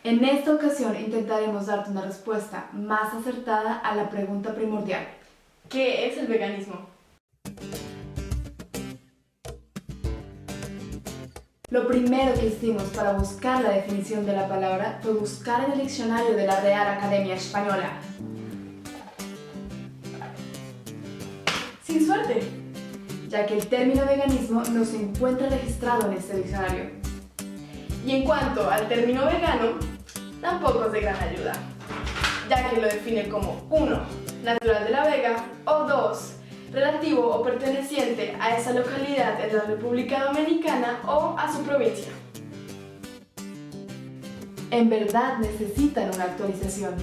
En esta ocasión intentaremos darte una respuesta más acertada a la pregunta primordial. ¿Qué es el veganismo? Lo primero que hicimos para buscar la definición de la palabra fue buscar en el diccionario de la Real Academia Española. Sin suerte, Ya que el término veganismo no se encuentra registrado en este diccionario. y en cuanto al término vegano, tampoco es de gran ayuda, ya que lo define como 1. Natural de la vega, o 2. Relativo o perteneciente a esa localidad en la República Dominicana o a su provincia. En verdad necesitan una actualización.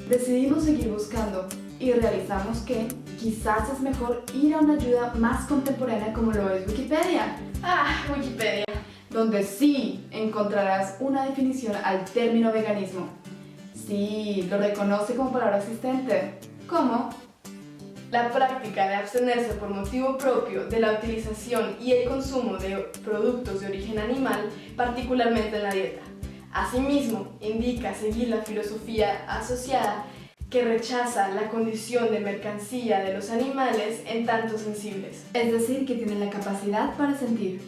Decidimos seguir buscando y realizamos que quizás es mejor ir a una ayuda más contemporánea como lo es Wikipedia, Wikipedia. donde sí encontrarás una definición al término veganismo. Sí, lo reconoce como palabra existente, como La práctica de abstenerse por motivo propio de la utilización y el consumo de productos de origen animal, particularmente en la dieta. Asimismo, indica seguir la filosofía asociada que rechaza la condición de mercancía de los animales en tanto sensibles. es decir, que tienen la capacidad para sentir.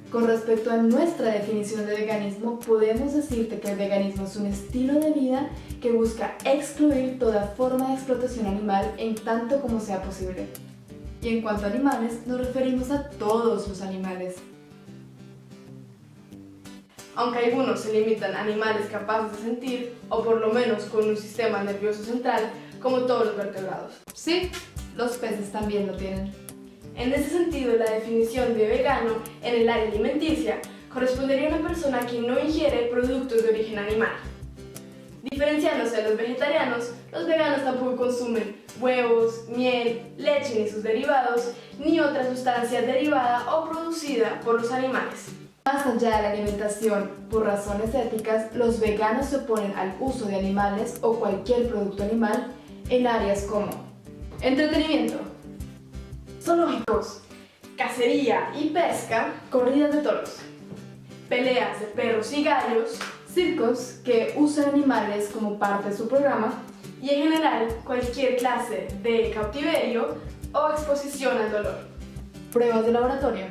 Con respecto a nuestra definición de veganismo, podemos decirte que el veganismo es un estilo de vida que busca excluir toda forma de explotación animal en tanto como sea posible. Y en cuanto a animales, nos referimos a todos los animales. Aunque algunos se limitan a animales capaces de sentir, o por lo menos con un sistema nervioso central, como todos los vertebrados. Sí, los peces también lo tienen. En ese sentido, la definición de vegano en el área alimenticia correspondería a una persona que no ingiere productos de origen animal. Diferenciándose de los vegetarianos, los veganos tampoco consumen huevos, miel, leche ni sus derivados, ni otra sustancia derivada o producida por los animales. Más allá de la alimentación, por razones éticas, los veganos se oponen al uso de animales o cualquier producto animal en áreas como Entretenimiento, zoológicos, cacería y pesca, corridas de toros, peleas de perros y gallos, circos que usan animales como parte de su programa, y en general cualquier clase de cautiverio o exposición al dolor. pruebas de laboratorio,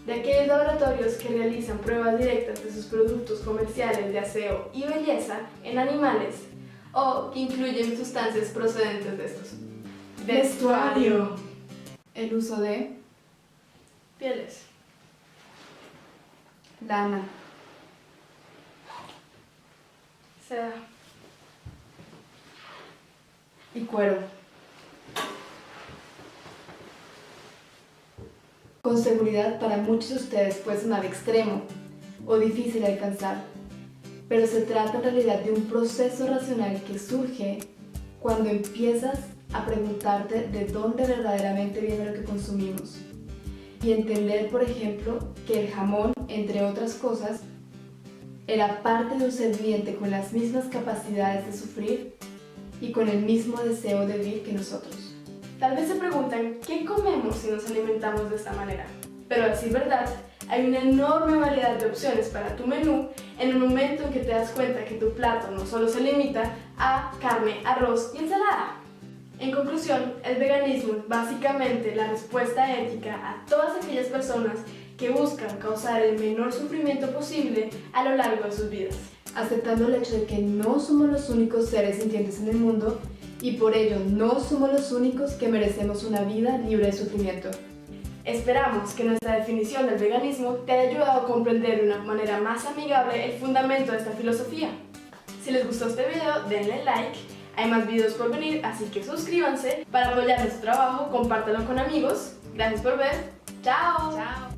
De aquellos laboratorios que realizan pruebas directas de sus productos comerciales de aseo y belleza en animales o que incluyen sustancias procedentes de estos. Vestuario. El uso de Pieles. lana, Seda. y cuero. Con seguridad para muchos de ustedes puede sonar extremo o difícil de alcanzar, pero se trata en realidad de un proceso racional que surge cuando empiezas a preguntarte de dónde verdaderamente viene lo que consumimos y entender, por ejemplo, que el jamón, entre otras cosas, era parte de un ser viviente con las mismas capacidades de sufrir y con el mismo deseo de vivir que nosotros. Tal vez se preguntan qué comemos si nos alimentamos de esta manera, pero a decir verdad, hay una enorme variedad de opciones para tu menú en el momento en que te das cuenta que tu plato no solo se limita a carne, arroz y ensalada. En conclusión, el veganismo es básicamente la respuesta ética a todas aquellas personas que buscan causar el menor sufrimiento posible a lo largo de sus vidas. Aceptando el hecho de que no somos los únicos seres sintientes en el mundo y por ello no somos los únicos que merecemos una vida libre de sufrimiento. Esperamos que nuestra definición del veganismo te haya ayudado a comprender de una manera más amigable el fundamento de esta filosofía. Si les gustó este video, denle like. Hay más videos por venir, así que suscríbanse. Para apoyar nuestro trabajo, compártanlo con amigos. Gracias por ver. ¡Chao!